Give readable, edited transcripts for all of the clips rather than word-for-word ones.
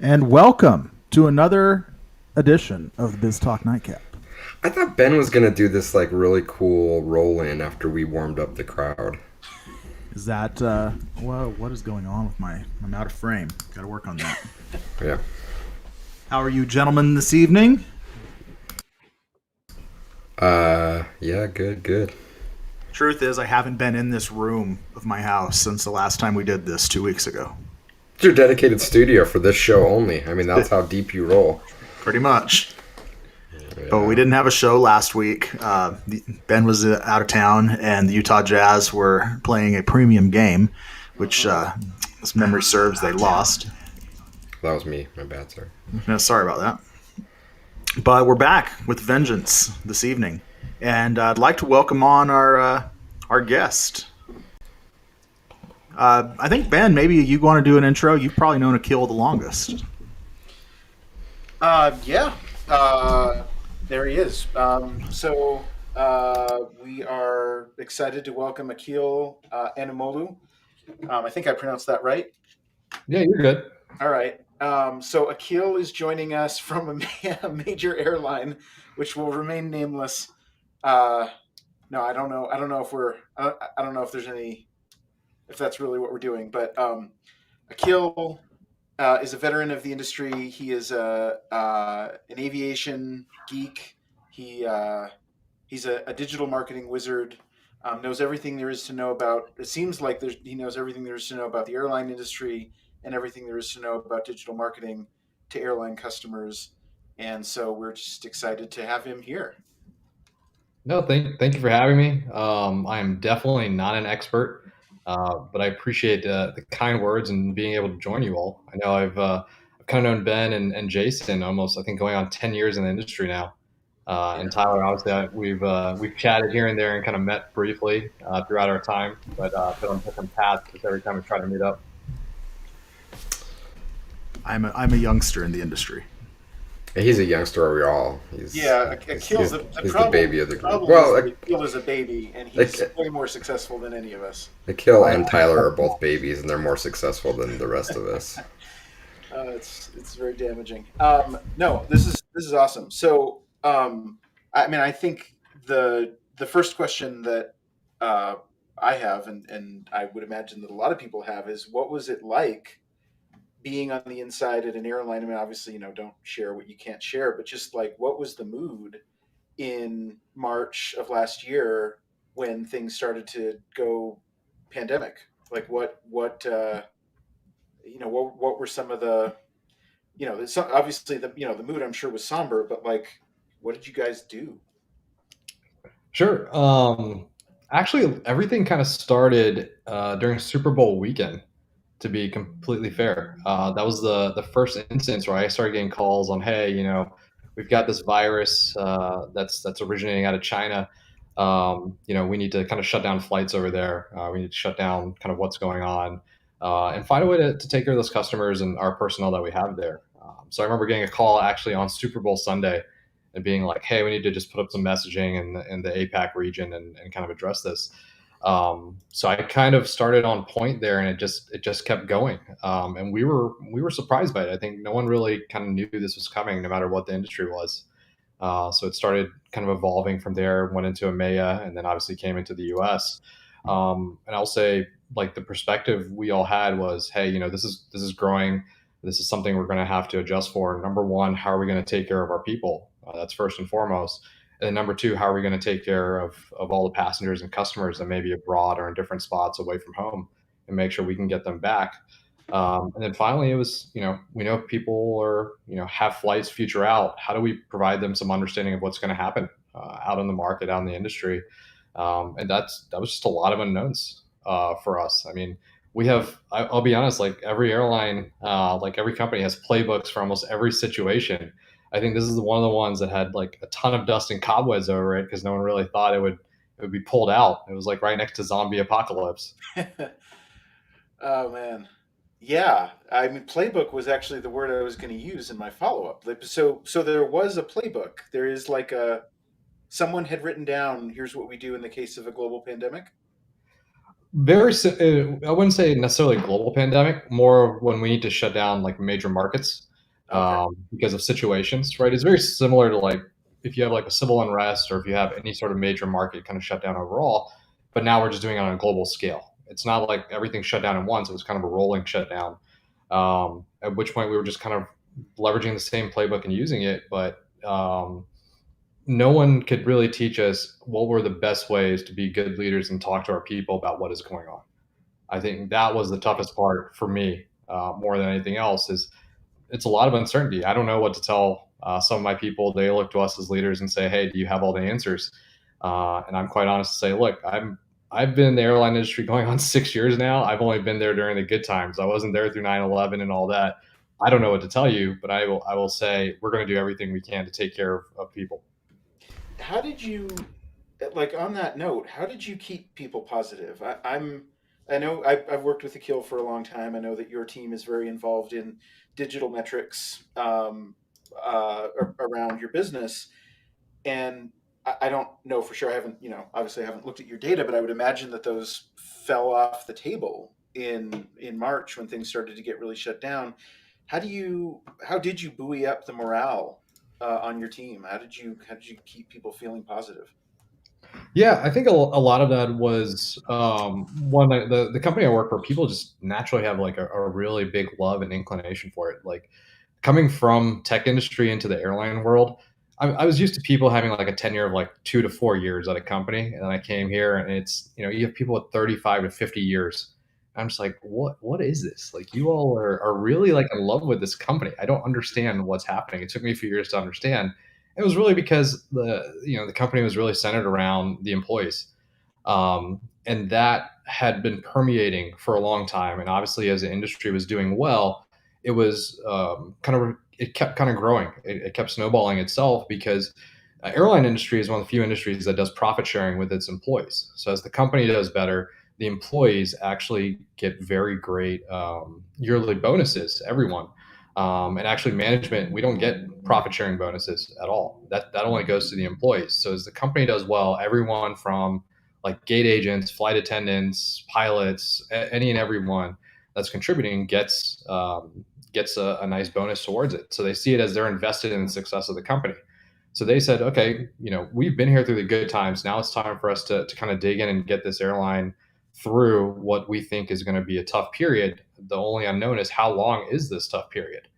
and welcome to another edition of the Biz Talk Nightcap. I thought Ben was gonna do this like really cool roll in after we warmed up the crowd. Is that what is going on with my? I'm out of frame. Got to work on that. Yeah. How are you, gentlemen, this evening? Yeah, good, good. Truth is, I haven't been in this room of my house since the last time we did this 2 weeks ago. It's your dedicated studio for this show only. I mean, that's how deep you roll. Pretty much. Yeah. But we didn't have a show last week. Ben was out of town, and the Utah Jazz were playing a premium game, which, as memory serves, they lost. That was me. My bad, sir. No, sorry about that. But we're back with vengeance this evening, and I'd like to welcome on our guest. I think Ben, maybe you want to do an intro. You've probably known Akhil the longest. Yeah, there he is. We are excited to welcome Akhil Anumolu. I think I pronounced that right. Yeah, you're good. All right. So Akhil is joining us from a major airline, which will remain nameless. No, I don't know. I don't know if we're. I don't know if there's any. If that's really what we're doing, but Akhil is a veteran of the industry. He is an aviation geek. He's a digital marketing wizard. Knows everything there is to know about. It seems like he knows everything there is to know about the airline industry and everything there is to know about digital marketing to airline customers. And so we're just excited to have him here. No, thank you for having me. I am definitely not an expert, but I appreciate the kind words and being able to join you all. I know I've kind of known Ben and Jason almost, I think, going on 10 years in the industry now. And Tyler, obviously, we've chatted here and there and kind of met briefly throughout our time, but been on different paths just every time we try to meet up. I'm a youngster in the industry. He's a youngster, are we all? Akhil's the baby of the group. Well, Akhil is a baby, and he's way more successful than any of us. Akhil and Tyler are both babies, and they're more successful than the rest of us. It's very damaging. No, this is awesome. So, I mean, I think the first question that I have, and I would imagine that a lot of people have, is what was it like being on the inside at an airline? I mean, obviously, don't share what you can't share, but just like, what was the mood in March of last year when things started to go pandemic? Like, what were some of the, obviously the mood I'm sure was somber, but like, what did you guys do? Sure. Actually, everything kind of started during Super Bowl weekend. To be completely fair, that was the first instance where I started getting calls on, hey, we've got this virus that's originating out of China. We need to kind of shut down flights over there. We need to shut down kind of what's going on and find a way to take care of those customers and our personnel that we have there. So I remember getting a call actually on Super Bowl Sunday and being like, hey, we need to just put up some messaging in the APAC region and kind of address this. So I kind of started on point there, and it just kept going. And we were surprised by it. I think no one really kind of knew this was coming, no matter what the industry was. So it started kind of evolving from there, went into EMEA, and then obviously came into the US. And I'll say, like, the perspective we all had was, hey, this is growing. This is something we're going to have to adjust for. Number one, how are we going to take care of our people? That's first and foremost. And then number two, how are we going to take care of all the passengers and customers that may be abroad or in different spots away from home and make sure we can get them back? And then finally, it was, we know people are, have flights future out. How do we provide them some understanding of what's going to happen out in the market, out in the industry? And that was just a lot of unknowns for us. I mean, I'll be honest, like every airline, like every company has playbooks for almost every situation. I think this is one of the ones that had like a ton of dust and cobwebs over it because no one really thought it would be pulled out. It was like right next to zombie apocalypse. Oh man, yeah. I mean, playbook was actually the word I was going to use in my follow up. So there was a playbook. There is like someone had written down, here's what we do in the case of a global pandemic. I wouldn't say necessarily global pandemic, more when we need to shut down like major markets. Okay. because of situations, right? It's very similar to like if you have like a civil unrest or if you have any sort of major market kind of shut down overall, but now we're just doing it on a global scale. It's not like everything shut down at once. It was kind of a rolling shutdown. At which point we were just kind of leveraging the same playbook and using it, but no one could really teach us what were the best ways to be good leaders and talk to our people about what is going on. I think that was the toughest part for me, more than anything else. Is it's a lot of uncertainty. I don't know what to tell some of my people. They look to us as leaders and say, "Hey, do you have all the answers?" And I'm quite honest to say, "Look, I've been in the airline industry going on 6 years now. I've only been there during the good times. I wasn't there through 9/11 and all that. I don't know what to tell you, but I will say we're going to do everything we can to take care of people." How did you, like, on that note, how did you keep people positive? I know I've worked with Akil for a long time. I know that your team is very involved in digital metrics around your business, and I don't know for sure. I haven't, obviously I haven't looked at your data, but I would imagine that those fell off the table in March when things started to get really shut down. How did you buoy up the morale on your team? How did you keep people feeling positive? Yeah, I think a lot of that was one the company I work for. People just naturally have like a really big love and inclination for it. Like coming from tech industry into the airline world, I was used to people having like a tenure of like 2 to 4 years at a company, and then I came here, and it's you have people with 35 to 50 years. I'm just like, what is this? Like, you all are really like in love with this company. I don't understand what's happening. It took me a few years to understand. It was really because the company was really centered around the employees, and that had been permeating for a long time. And obviously, as the industry was doing well, it was it kept kind of growing. It kept snowballing itself because airline industry is one of the few industries that does profit sharing with its employees. So as the company does better, the employees actually get very great yearly bonuses. Everyone. And actually, management, we don't get profit sharing bonuses at all. That only goes to the employees. So as the company does well, everyone from like gate agents, flight attendants, pilots, any and everyone that's contributing gets a nice bonus towards it. So they see it as they're invested in the success of the company. So they said, okay, we've been here through the good times. Now it's time for us to kind of dig in and get this airline through what we think is going to be a tough period. The only unknown is how long is this tough period?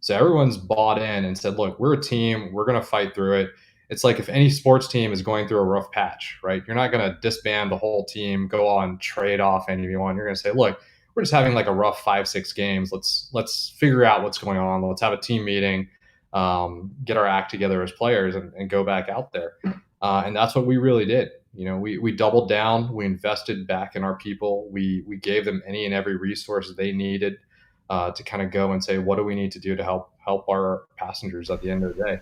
So everyone's bought in and said, look, we're a team. We're going to fight through it. It's like if any sports team is going through a rough patch, right? You're not going to disband the whole team, go on, trade off anyone. You're going to say, look, we're just having like a rough 5, 6 games. Let's figure out what's going on. Let's have a team meeting, get our act together as players, and go back out there. And that's what we really did. We doubled down. We invested back in our people. We gave them any and every resource they needed to kind of go and say, what do we need to do to help our passengers at the end of the day?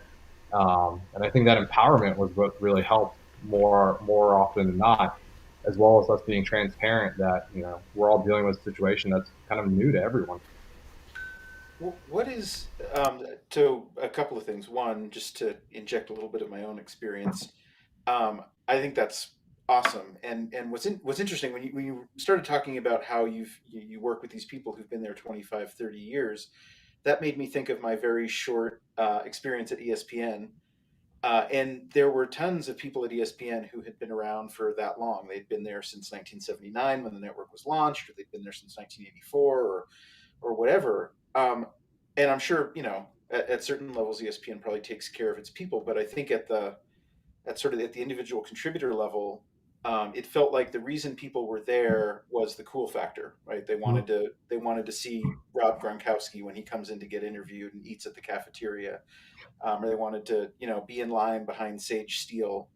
And I think that empowerment was what really helped more often than not, as well as us being transparent that we're all dealing with a situation that's kind of new to everyone. What is so a couple of things. One, just to inject a little bit of my own experience. I think that's awesome. And what's interesting when you started talking about how you work with these people who've been there 25, 30 years, that made me think of my very short experience at ESPN. And there were tons of people at ESPN who had been around for that long. They'd been there since 1979 when the network was launched, or they'd been there since 1984, or whatever. And I'm sure at certain levels, ESPN probably takes care of its people, but I think at the individual contributor level, it felt like the reason people were there was the cool factor, right? They wanted to see Rob Gronkowski when he comes in to get interviewed and eats at the cafeteria, or they wanted to be in line behind Sage Steele,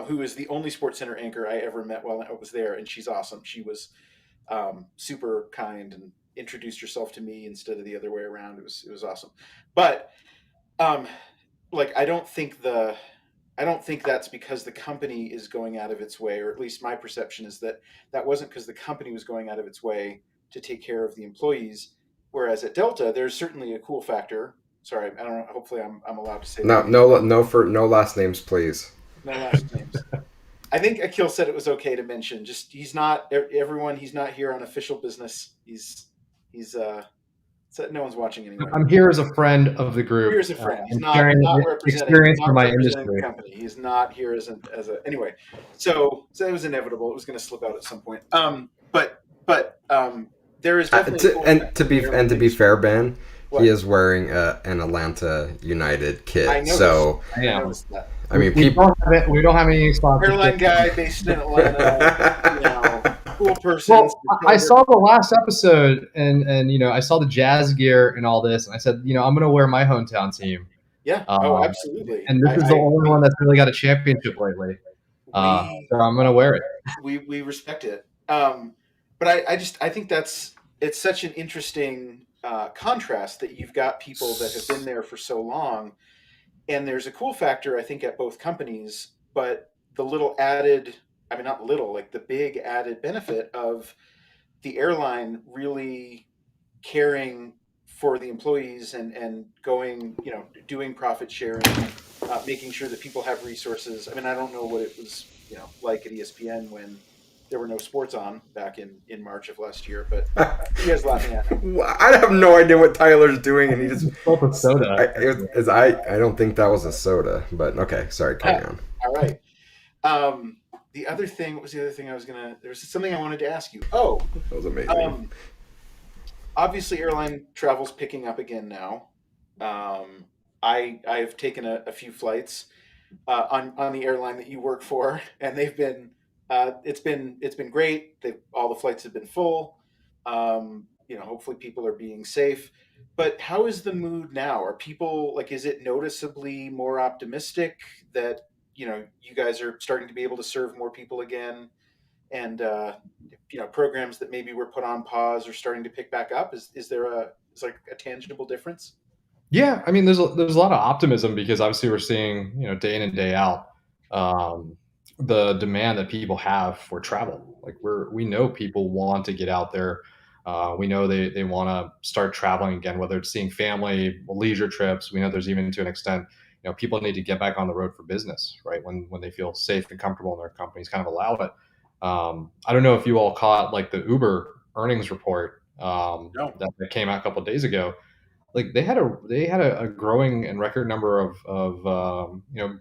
who is the only Sports Center anchor I ever met while I was there, and she's awesome. She was super kind and introduced herself to me instead of the other way around. It was awesome, but um, like I don't think that's because the company is going out of its way, or at least my perception is that that wasn't because the company was going out of its way to take care of the employees. Whereas at Delta, there's certainly a cool factor. Sorry, I don't know. Hopefully, I'm allowed to say No, that. no, no, for no last names, please. No last names. I think Akil said it was okay to mention. Just he's not everyone. He's not here on official business. He's So no one's watching anyway. I'm here as a friend of the group. Here's a friend. He's and not sharing representing experience not from my representing industry. the company. He's not here as a anyway. So it was inevitable. It was going to slip out at some point. But there is definitely to be fair, Ben, What? he is wearing an Atlanta United kit. I noticed. So I noticed that. I mean, we don't have any sponsorship. Airline guy based in Atlanta, cool person. Well, I saw the last episode, and I saw the Jazz gear and all this, and I said, I'm going to wear my hometown team. Yeah. Absolutely. And this is the only one that's really got a championship lately. So I'm going to wear it. We respect it. But I think it's such an interesting contrast that you've got people that have been there for so long. And there's a cool factor, I think, at both companies, but the big added benefit of the airline really caring for the employees and going, doing profit sharing, making sure that people have resources. I mean, I don't know what it was, like at ESPN when there were no sports on back in March of last year, but you guys laughing at me. I have no idea what Tyler's doing, and he just a soda. I don't think that was a soda, but okay, sorry, carry on. All right. The other thing, what was the other thing there was something I wanted to ask you. Oh, that was amazing. Obviously airline travel's picking up again now. I've taken a few flights on the airline that you work for, and they've been it's been great. All the flights have been full. Hopefully people are being safe. But how is the mood now? Are people is it noticeably more optimistic that you guys are starting to be able to serve more people again, and programs that maybe were put on pause are starting to pick back up? Is there a tangible difference? Yeah, I mean, there's a lot of optimism because obviously we're seeing day in and day out the demand that people have for travel. Like we know people want to get out there. We know they want to start traveling again, whether it's seeing family, leisure trips. We know there's even to an extent, people need to get back on the road for business, right? When they feel safe and comfortable in their companies, kind of allow it. I don't know if you all caught the Uber earnings report No. that came out a couple of days ago. They had a growing and record number of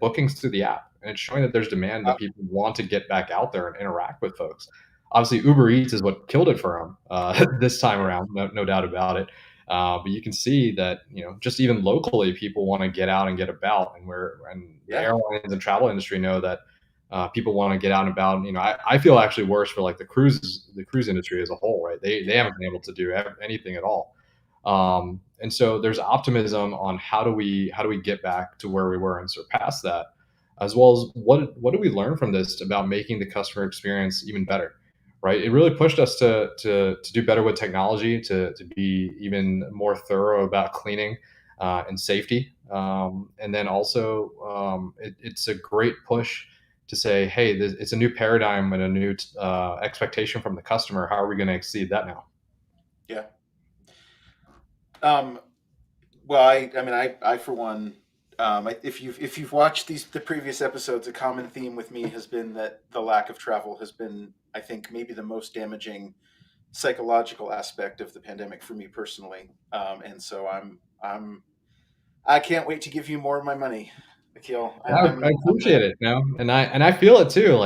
bookings through the app, and it's showing that there's demand that people want to get back out there and interact with folks. Obviously, Uber Eats is what killed it for them this time around, no doubt about it. But you can see that just even locally, people want to get out and get about, and the airlines and travel industry know that people want to get out and about. I feel actually worse for the cruise industry as a whole, right? They haven't been able to do anything at all. And so there's optimism on how do we get back to where we were and surpass that, as well as what do we learn from this about making the customer experience even better, right? It really pushed us to do better with technology, to be even more thorough about cleaning and safety, and then also it's a great push to say, hey, it's a new paradigm and a new expectation from the customer. How are we going to exceed that now? Yeah. Well, I for one, if you've watched the previous episodes, a common theme with me has been that the lack of travel has been, I think, maybe the most damaging psychological aspect of the pandemic for me personally. And so I can't wait to give you more of my money, Akhil. I appreciate it, and I feel it too.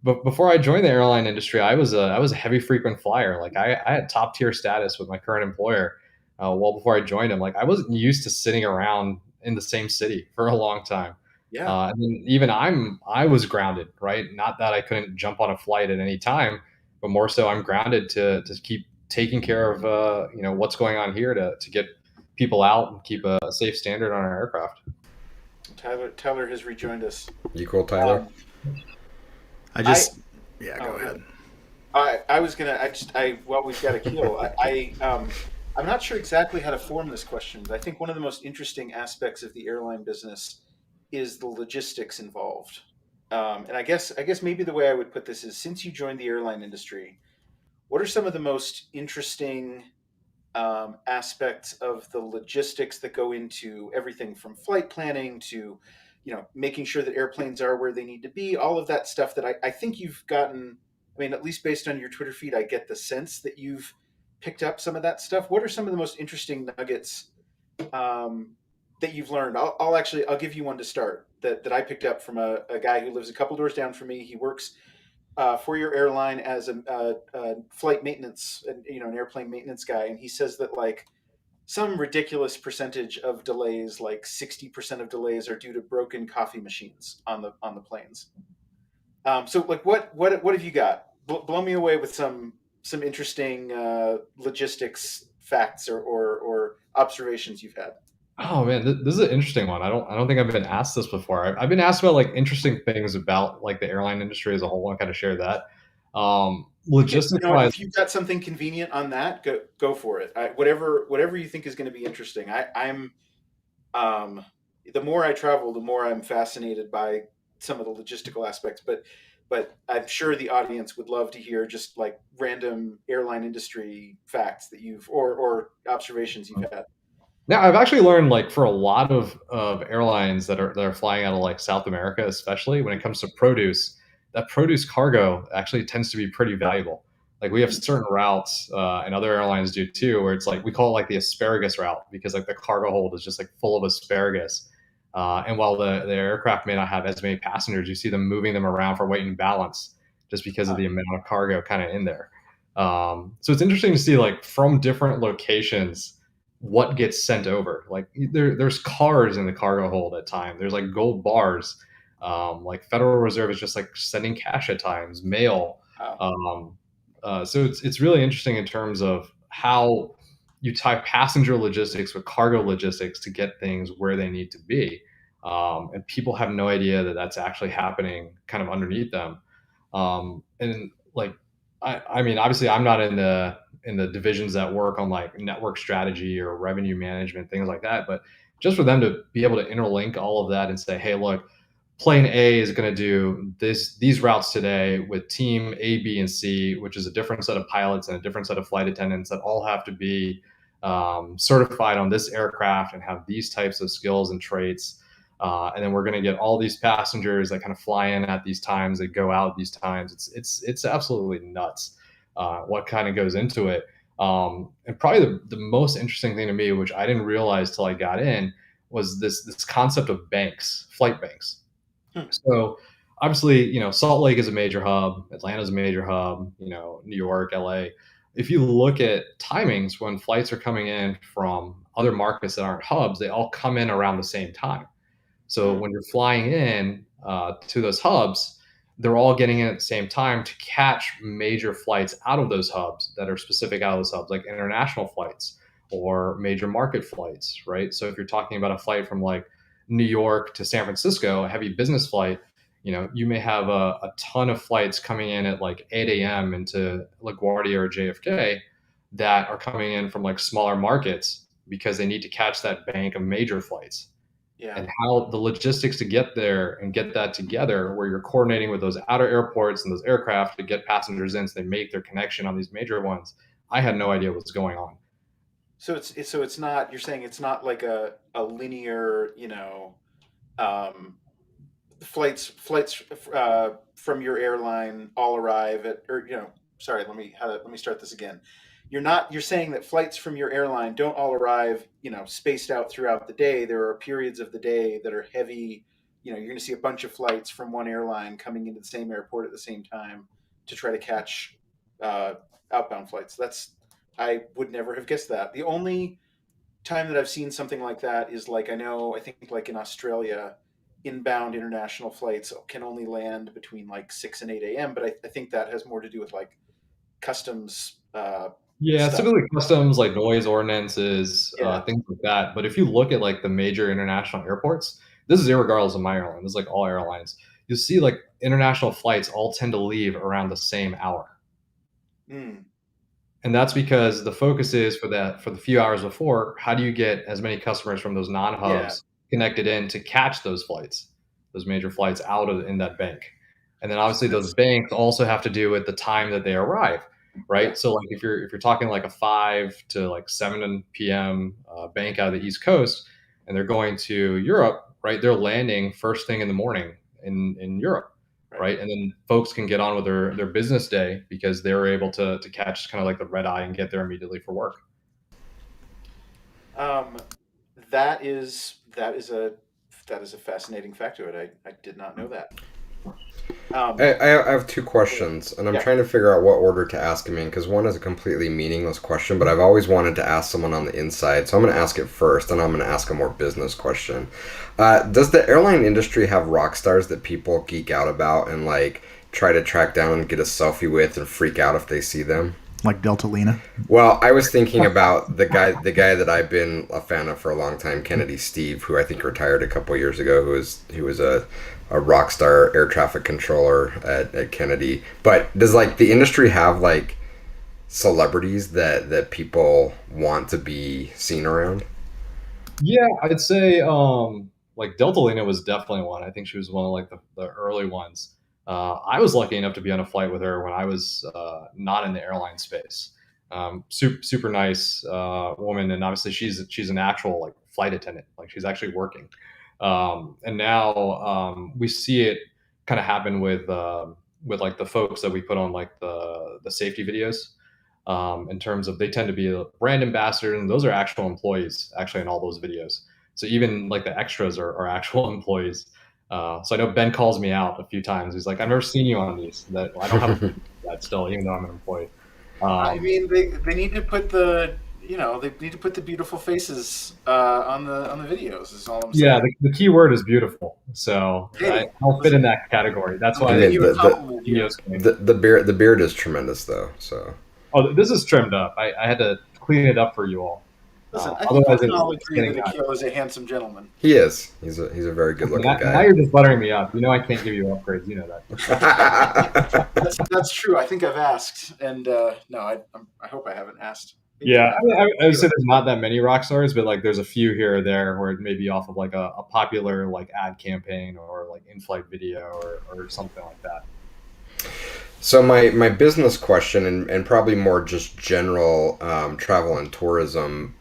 But before I joined the airline industry, I was a heavy frequent flyer. I had top tier status with my current employer. Well, before I joined him, I wasn't used to sitting around in the same city for a long time. Yeah. And then even I was grounded, right? Not that I couldn't jump on a flight at any time, but more so I'm grounded to keep taking care of what's going on here to get people out and keep a safe standard on our aircraft. Tyler has rejoined us. You cool, Tyler? Go ahead. I was gonna. We've got Akhil. I'm not sure exactly how to form this question, but I think one of the most interesting aspects of the airline business is the logistics involved. And I guess maybe the way I would put this is, since you joined the airline industry, what are some of the most interesting aspects of the logistics that go into everything from flight planning to, making sure that airplanes are where they need to be, all of that stuff that I think you've gotten. I mean, at least based on your Twitter feed, I get the sense that you've picked up some of that stuff. What are some of the most interesting nuggets um, that you've learned? I'll give you one to start that I picked up from a guy who lives a couple doors down from me. He works for your airline as a flight maintenance, and an airplane maintenance guy, and he says that like some ridiculous percentage of delays, like 60% of delays, are due to broken coffee machines on the planes. So like what have you got? Blow me away with some interesting logistics facts or observations you've had. Oh man, this is an interesting one. I don't think I've been asked this before. I've been asked about like interesting things about like the airline industry as a whole. I kind of share that. Yeah, Logistics wise, if you've got something convenient on that, go for it. Whatever you think is going to be interesting. I'm um, the more I travel, the more I'm fascinated by some of the logistical aspects. But I'm sure the audience would love to hear just like random airline industry facts that you've or observations you've had. now I've actually learned like for a lot of airlines that are flying out of like South America, especially when it comes to produce, that produce cargo actually tends to be pretty valuable. Like we have Hmm. certain routes, and other airlines do too, where it's like we call it like the asparagus route because like the cargo hold is just like full of asparagus. And while the aircraft may not have as many passengers, you see them moving them around for weight and balance just because of Huh. the amount of cargo kind of in there. So it's interesting to see like from different locations what gets sent over. Like there's cars in the cargo hold at times. There's like gold bars. Like Federal Reserve is just like sending cash at times, mail. Wow. Um, so it's really interesting in terms of how you tie passenger logistics with cargo logistics to get things where they need to be. And people have no idea that that's actually happening kind of underneath them. And like, I mean, obviously, I'm not in the divisions that work on like network strategy or revenue management, things like that. But just for them to be able to interlink all of that and say, hey, look, plane A is going to do these routes today with team A, B, and C, which is a different set of pilots and a different set of flight attendants that all have to be certified on this aircraft and have these types of skills and traits. And then we're going to get all these passengers that kind of fly in at these times, that go out at these times. It's absolutely nuts what kind of goes into it. And probably the most interesting thing to me, which I didn't realize till I got in, was this concept of banks, flight banks. Hmm. So obviously, Salt Lake is a major hub, Atlanta's a major hub, New York, LA. If you look at timings when flights are coming in from other markets that aren't hubs, they all come in around the same time. So Hmm. when you're flying in to those hubs, they're all getting in at the same time to catch major flights out of those hubs that are specific out of those hubs, like international flights or major market flights, right? So if you're talking about a flight from like New York to San Francisco, a heavy business flight, you may have a ton of flights coming in at like 8 a.m. into LaGuardia or JFK that are coming in from like smaller markets because they need to catch that bank of major flights, Yeah. and how the logistics to get there and get that together, where you're coordinating with those outer airports and those aircraft to get passengers in so they make their connection on these major ones. I had no idea what's going on. So it's not, you're saying it's not like a linear, um, flights from your airline all arrive at, or sorry, let me start this again. You're saying that flights from your airline don't all arrive, spaced out throughout the day. There are periods of the day that are heavy. You're going to see a bunch of flights from one airline coming into the same airport at the same time to try to catch uh, outbound flights. I would never have guessed that. The only time that I've seen something like that is like I think like in Australia, inbound international flights can only land between like 6 and 8 a.m. But I think that has more to do with like customs Yeah, it's stuff. typically customs like noise ordinances, Yeah, things like that. But if you look at like the major international airports, this is irregardless of my airline. This is like all airlines. You'll see like international flights all tend to leave around the same hour. mm, And that's because the focus is for the few hours before, how do you get as many customers from those yeah, non-hubs connected in to catch those flights, those major flights out of in that bank. And then obviously those that's banks also have to do with the time that they arrive, yeah, right? So like if you're talking like a 5 to like 7 p.m. Bank out of the East Coast and they're going to Europe, right? They're landing first thing in the morning in Europe. right? And then folks can get on with their business day because they were able to catch kind of like the red eye and get there immediately for work. Um, that is a fascinating factoid. I did not know that. I have two questions, and I'm Yeah. trying to figure out what order to ask them in because one is a completely meaningless question, but I've always wanted to ask someone on the inside, so I'm going to ask it first, and I'm going to ask a more business question. Does the airline industry have rock stars that people geek out about and like try to track down and get a selfie with and freak out if they see them? Like Delta Lena. Well, I was thinking about the guy that I've been a fan of for a long time, Kennedy Steve, who I think retired a couple years ago, who was a rock star air traffic controller at Kennedy. But does like the industry have like celebrities that people want to be seen around? Yeah, I'd say like Delta Lena was definitely one. I think she was one of like the early ones. I was lucky enough to be on a flight with her when I was not in the airline space. Super nice woman, and obviously she's an actual like flight attendant. Like she's actually working. And now we see it kind of happen with like the folks that we put on like the safety videos. In terms of they tend to be a brand ambassadors, and those are actual employees actually in all those videos. So even like the extras are actual employees. So I know Ben calls me out a few times. He's like, "I've never seen you on these. That I don't have a that still, even though I'm an employee." I Um, mean, they need to put they need to put the beautiful faces on the videos. Is all I'm yeah, saying. the key word is beautiful. So Hey, I'll fit in listen, that category. That's I'm I why giving mean you a the compliment here. videos came. the beard is tremendous though. So Oh, this is trimmed up. I had to clean it up for you all. Listen, I think we Otherwise, can all it's agree getting that bad. Akil is a handsome gentleman. he is. He's a very good looking Now guy. you're just buttering me up. You know I can't give you upgrades. You know that. That's true. I think I've asked, and no, I hope I haven't asked. Maybe I Yeah, have. I mean, I would say there's not that many rock stars, but like there's a few here or there where it may be off of like a popular like ad campaign or like in-flight video or something like that. So my business question and probably more just general travel and tourism.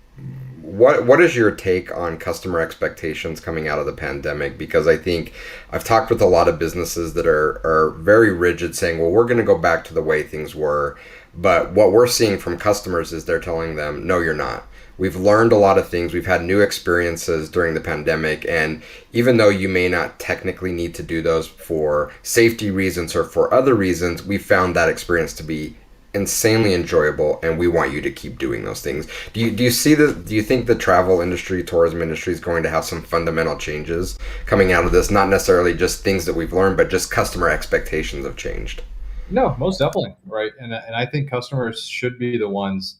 What is your take on customer expectations coming out of the pandemic? Because I think I've talked with a lot of businesses that are very rigid, saying, "Well, we're going to go back to the way things were." But what we're seeing from customers is they're telling them, "No, you're not. We've learned a lot of things. We've had new experiences during the pandemic, and even though you may not technically need to do those for safety reasons or for other reasons, we found that experience to be insanely enjoyable, and we want you to keep doing those things." Do you see the do you think the travel industry, tourism industry is going to have some fundamental changes coming out of this? Not necessarily just things that we've learned, but just customer expectations have changed. No, most definitely, right? And I think customers should be the ones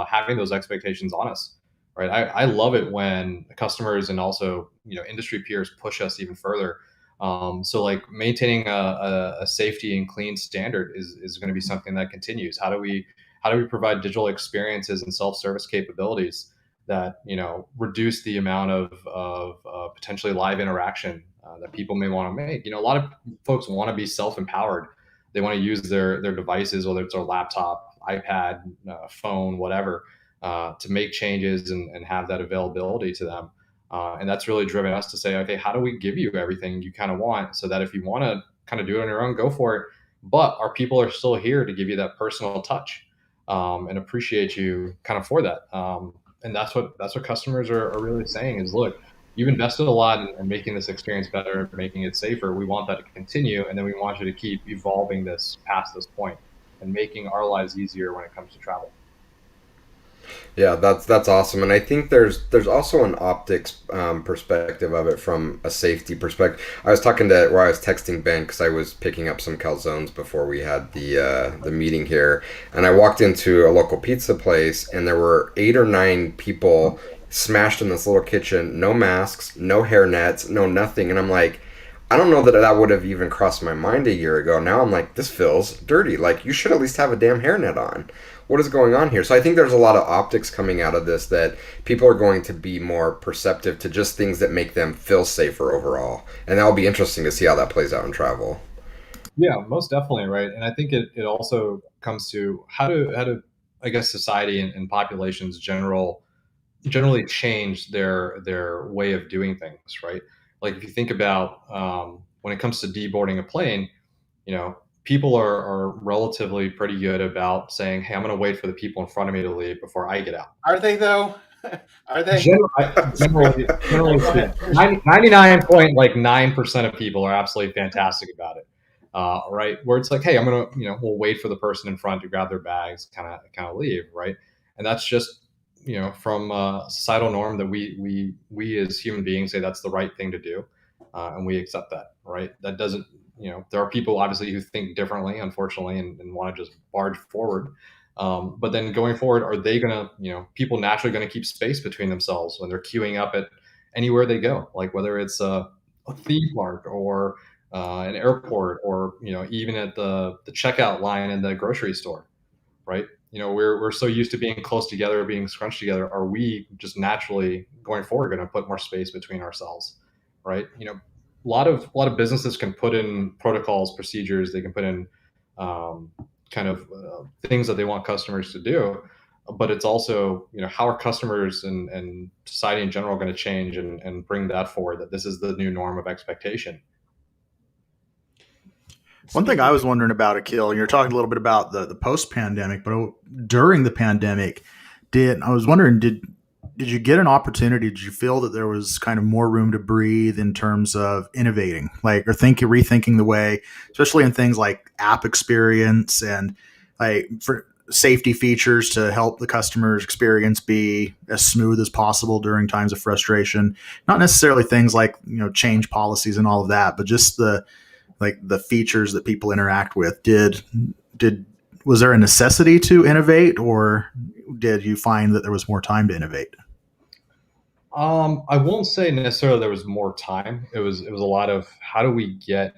having those expectations on us, right? I love it when customers and also industry peers push us even further. So like maintaining a safety and clean standard is going to be something that continues. How do we provide digital experiences and self service capabilities that reduce the amount of potentially live interaction that people may want to make? A lot of folks want to be self empowered. They want to use their devices, whether it's a laptop, iPad, phone, whatever, to make changes and have that availability to them. And that's really driven us to say, okay, how do we give you everything you kind of want so that if you want to kind of do it on your own, go for it. But our people are still here to give you that personal touch and appreciate you kind of for that. And that's what customers are really saying is, look, you've invested a lot in making this experience better, making it safer. We want that to continue, and then we want you to keep evolving this past this point and making our lives easier when it comes to travel. Yeah, that's awesome, and I think there's also an optics perspective of it from a safety perspective. I was talking to where I was texting Ben because I was picking up some calzones before we had the meeting here, and I walked into a local pizza place, and there were 8 or 9 people smashed in this little kitchen, no masks, no hair nets, no nothing, and I'm like, I don't know that that would have even crossed my mind a year ago. Now I'm like, this feels dirty. Like you should at least have a damn hairnet on. What is going on here? So I think there's a lot of optics coming out of this that people are going to be more perceptive to just things that make them feel safer overall. And that'll be interesting to see how that plays out in travel. Yeah, most definitely, right. And I think it also comes to how to I guess society and populations generally change their way of doing things, right? Like if you think about when it comes to deboarding a plane, People are relatively pretty good about saying, "Hey, I'm going to wait for the people in front of me to leave before I get out." Are they though? Are they? Generally Go speaking, ahead. Finish. 99.9% of people are absolutely fantastic about it. Right? Where it's like, hey, we'll wait for the person in front to grab their bags, kind of leave, right? And that's just, from a societal norm that we as human beings say that's the right thing to do, and we accept that, right? That doesn't, there are people obviously who think differently, unfortunately, and want to just barge forward. But then going forward, are they gonna, people naturally gonna keep space between themselves when they're queuing up at anywhere they go, like whether it's a theme park or an airport, or even at the checkout line in the grocery store, right? We're so used to being close together, being scrunched together. Are we just naturally going forward going to put more space between ourselves, right? A lot of businesses can put in protocols, procedures. They can put in um, kind of things that they want customers to do. But it's also, how are customers and society in general going to change and bring that forward, that this is the new norm of expectation. One thing I Speaking was of, wondering about, Akil, you're talking a little bit about the post pandemic, but during the pandemic, did you get an opportunity? Did you feel that there was kind of more room to breathe in terms of innovating, like, or rethinking the way, especially in things like app experience and like for safety features to help the customer's experience be as smooth as possible during times of frustration? Not necessarily things like, change policies and all of that, but just the features that people interact with. Did Was there a necessity to innovate, or did you find that there was more time to innovate? I won't say necessarily there was more time. It was a lot of, how do we get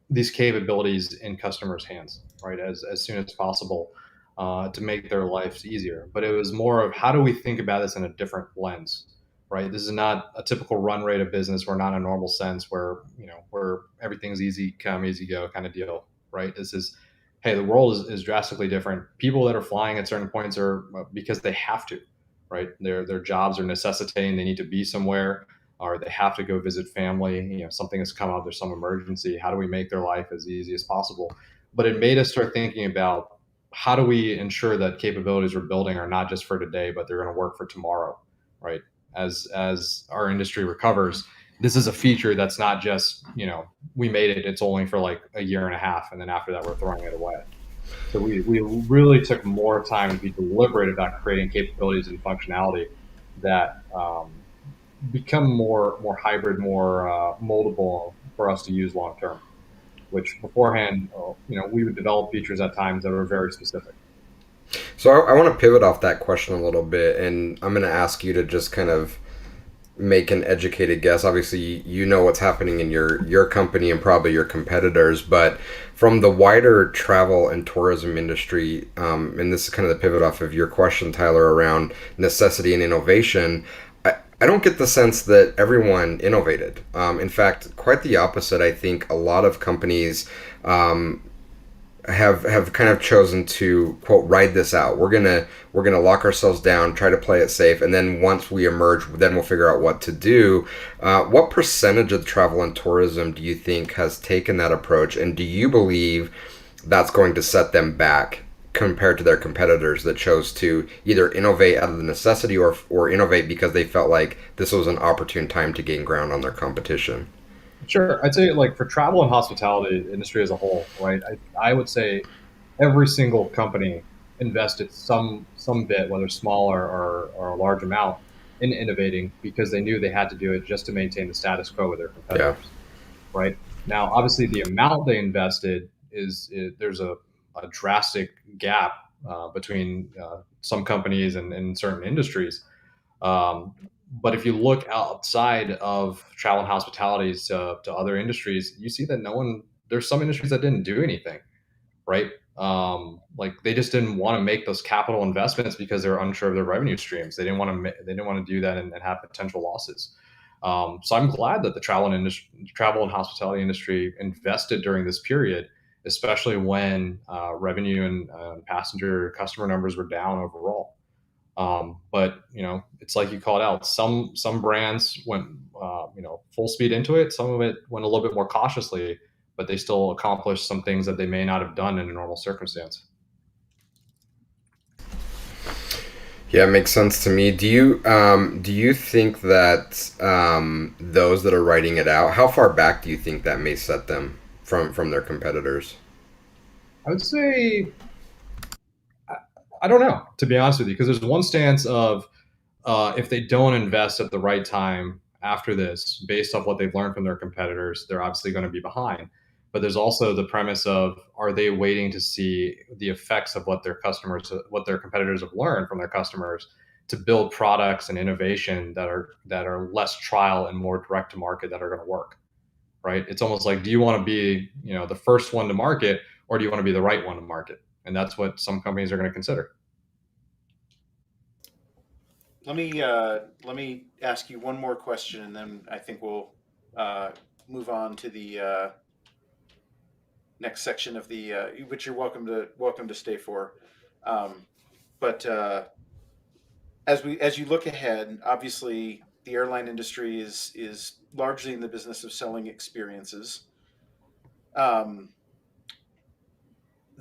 these capabilities in customers' hands, right, as soon as possible, to make their lives easier. But it was more of, how do we think about this in a different lens, right? This is not a typical run rate of business. We're not in a normal sense where everything's easy come, easy go kind of deal, right? This is, hey, the world is drastically different. People that are flying at certain points are because they have to, right? Their jobs are necessitating. They need to be somewhere, or they have to go visit family. Something has come up. There's some emergency. How do we make their life as easy as possible? But it made us start thinking about, how do we ensure that capabilities we're building are not just for today, but they're going to work for tomorrow, right? As our industry recovers, this is a feature that's not just, we made it. It's only for like a year and a half, and then after that, we're throwing it away. So we really took more time to be deliberate about creating capabilities and functionality that become more hybrid, more moldable for us to use long term. Which beforehand, we would develop features at times that were very specific. So I want to pivot off that question a little bit, and I'm going to ask you to just kind of make an educated guess. Obviously, you know what's happening in your company and probably your competitors, but from the wider travel and tourism industry, and this is kind of the pivot off of your question, Tyler, around necessity and innovation. I don't get the sense that everyone innovated. In fact, quite the opposite. I think a lot of companies have kind of chosen to, quote, ride this out. We're gonna lock ourselves down, try to play it safe, and then once we emerge, then we'll figure out what to do. What percentage of travel and tourism do you think has taken that approach, and do you believe that's going to set them back compared to their competitors that chose to either innovate out of the necessity, or innovate because they felt like this was an opportune time to gain ground on their competition? Sure, I'd say, like, for travel and hospitality industry as a whole, right? I would say every single company invested some bit, whether small or a large amount, in innovating, because they knew they had to do it just to maintain the status quo with their Yeah. competitors, right? Now, obviously, the amount they invested there's a drastic gap between some companies and certain industries. Um, but if you look outside of travel and hospitality to other industries, you see that there's some industries that didn't do anything, right? Like, they just didn't want to make those capital investments because they're unsure of their revenue streams. They didn't want to do that and have potential losses. So I'm glad that the travel and hospitality industry invested during this period, especially when revenue and passenger customer numbers were down overall. But it's like you called out. Some brands went full speed into it. Some of it went a little bit more cautiously. but they still accomplish some things that they may not have done in a normal circumstance. Yeah, it makes sense to me. Do you think that those that are writing it out, how far back do you think that may set them from their competitors? I would say I don't know, to be honest with you, because there's one stance of if they don't invest at the right time after this, based off what they've learned from their competitors, they're obviously going to be behind. But there's also the premise of are they waiting to see the effects of what their competitors have learned from their customers to build products and innovation that are less trial and more direct to market that are going to work, right? It's almost like, do you want to be, the first one to market, or do you want to be the right one to market? And that's what some companies are going to consider. Let me ask you one more question, and then I think we'll move on to the next section of the which you're welcome to stay for. Um, but as you look ahead, obviously the airline industry is largely in the business of selling experiences. Um,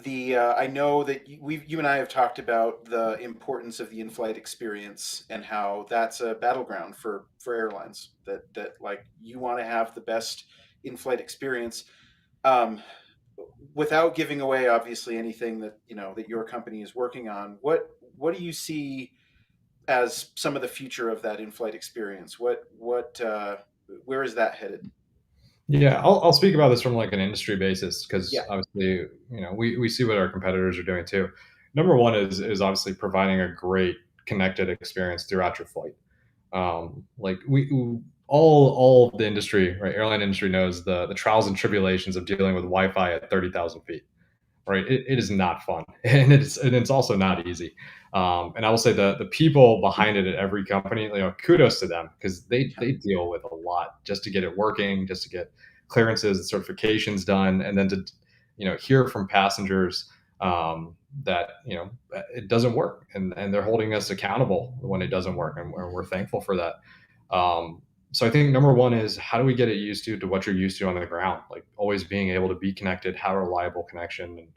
the I know that you and I have talked about the importance of the in-flight experience and how that's a battleground for airlines. That like you want to have the best in-flight experience, um, without giving away obviously anything that that your company is working on. What do you see as some of the future of that in-flight experience? What where is that headed? Yeah, I'll speak about this from like an industry basis because Yeah. obviously, we see what our competitors are doing too. Number one is obviously providing a great connected experience throughout your flight. Like all of the industry, right? Airline industry knows the trials and tribulations of dealing with Wi-Fi at 30,000 feet, right? It is not fun, and it's also not easy. And I will say the people behind it at every company, kudos to them because they deal with a lot just to get it working, just to get clearances and certifications done, and then to hear from passengers that it doesn't work, and they're holding us accountable when it doesn't work, and we're thankful for that. So I think number one is how do we get it used to what you're used to on the ground, like always being able to be connected, have a reliable connection,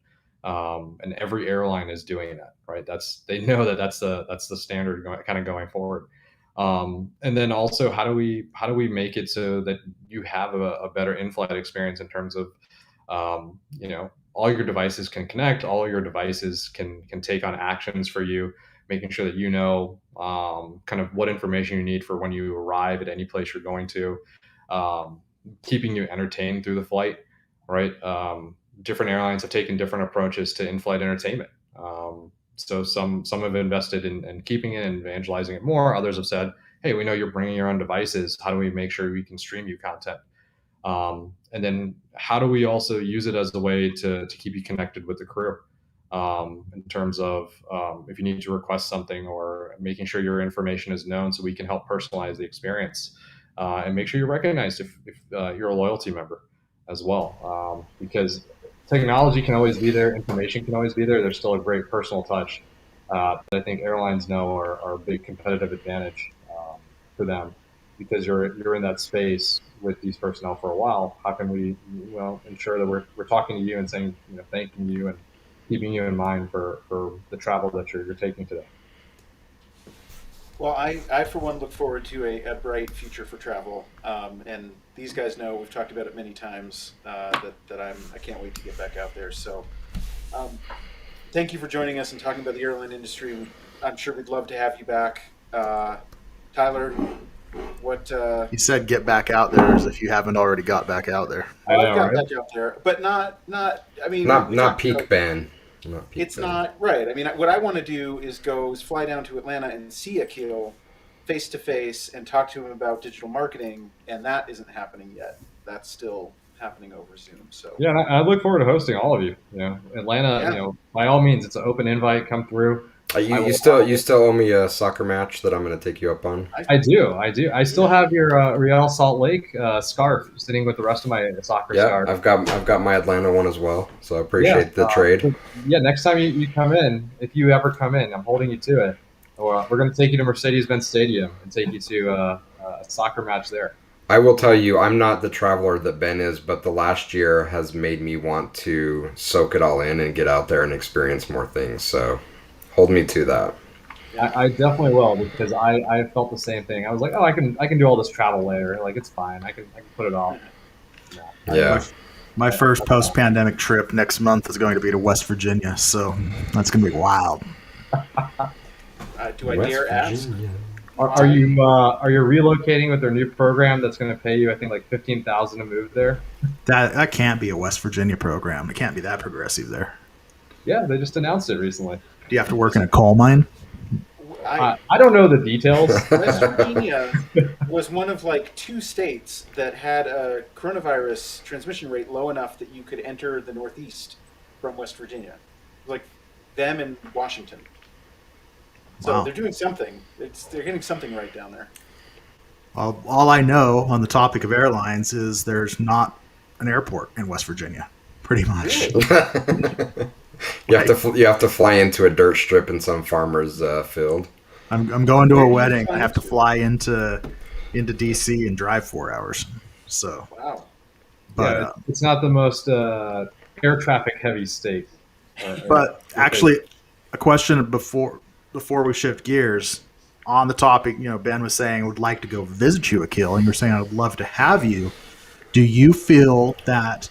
and every airline is doing that, right? They know that that's the standard going forward. And then also, how do we make it so that you have a better in-flight experience in terms of, all your devices can connect, all your devices can take on actions for you, making sure that kind of what information you need for when you arrive at any place you're going to, um, keeping you entertained through the flight, right? Different airlines have taken different approaches to in-flight entertainment. So some have invested in keeping it and evangelizing it more. Others have said, "Hey, we know you're bringing your own devices. How do we make sure we can stream you content?" And then how do we also use it as a way to keep you connected with the crew, in terms of if you need to request something or making sure your information is known so we can help personalize the experience, and make sure you're recognized if you're a loyalty member as well. Because technology can always be there, information can always be there. There's still a great personal touch that I think airlines know are a big competitive advantage for them because you're in that space with these personnel for a while. How can we ensure that we're talking to you and saying thanking you and keeping you in mind for the travel that you're taking today? Well, I for one look forward to a bright future for travel. And these guys know we've talked about it many times, that I can't wait to get back out there. So, um, thank you for joining us and talking about the airline industry. I'm sure we'd love to have you back. Tyler, what? You said get back out there as if you haven't already got back out there. I Well, I've know, got right? back out there, but not. I mean, Not we not talked peak about ban. Not peak it's ban. not right. I mean, what I want to do is fly down to Atlanta and see Akil face to face and talk to him about digital marketing, and that isn't happening yet. That's still happening over Zoom. So Yeah, and I look forward to hosting all of you. Atlanta. yeah, By all means, it's an open invite. Come through. You I you will. still you still owe me a soccer match that I'm going to take you up on. I I do. I do. I still yeah. have your Real Salt Lake scarf sitting with the rest of my soccer Yeah, scarf. I've got my Atlanta one as well. So I Yeah. appreciate the trade. Yeah. Next time you come in, if you ever come in, I'm holding you to it. Or we're going to take you to Mercedes-Benz Stadium and take you to a soccer match there. I will tell you, I'm not the traveler that Ben is, but the last year has made me want to soak it all in and get out there and experience more things. So hold me to that. Yeah. I definitely will because I felt the same thing. I was like, oh, I can do all this travel later. Like it's fine. I can put it off. No, My Yeah. my I, first post-pandemic trip next month is going to be to West Virginia, so that's going to be wild. Do I dare ask? are you relocating with their new program that's going to pay you? I think like 15,000 to move there. That can't be a West Virginia program. It can't be that progressive there. Yeah, they just announced it recently. Do you have to work in a coal mine? I don't know the details. West Virginia was one of like 2 states that had a coronavirus transmission rate low enough that you could enter the Northeast from West Virginia. Like them and Washington. So Wow. they're doing something. They're getting something right down there. All I know on the topic of airlines is there's not an airport in West Virginia, pretty much. Really? You have to fly into a dirt strip in some farmer's field. I'm going to Where a do you wedding. fly I have to into? fly into DC and drive 4 hours. So, Wow. but Yeah, it's not the most air traffic heavy state. but actually, a question before we shift gears on the topic. Ben was saying would like to go visit you, Akhil, and you're saying I would love to have you. Do you feel that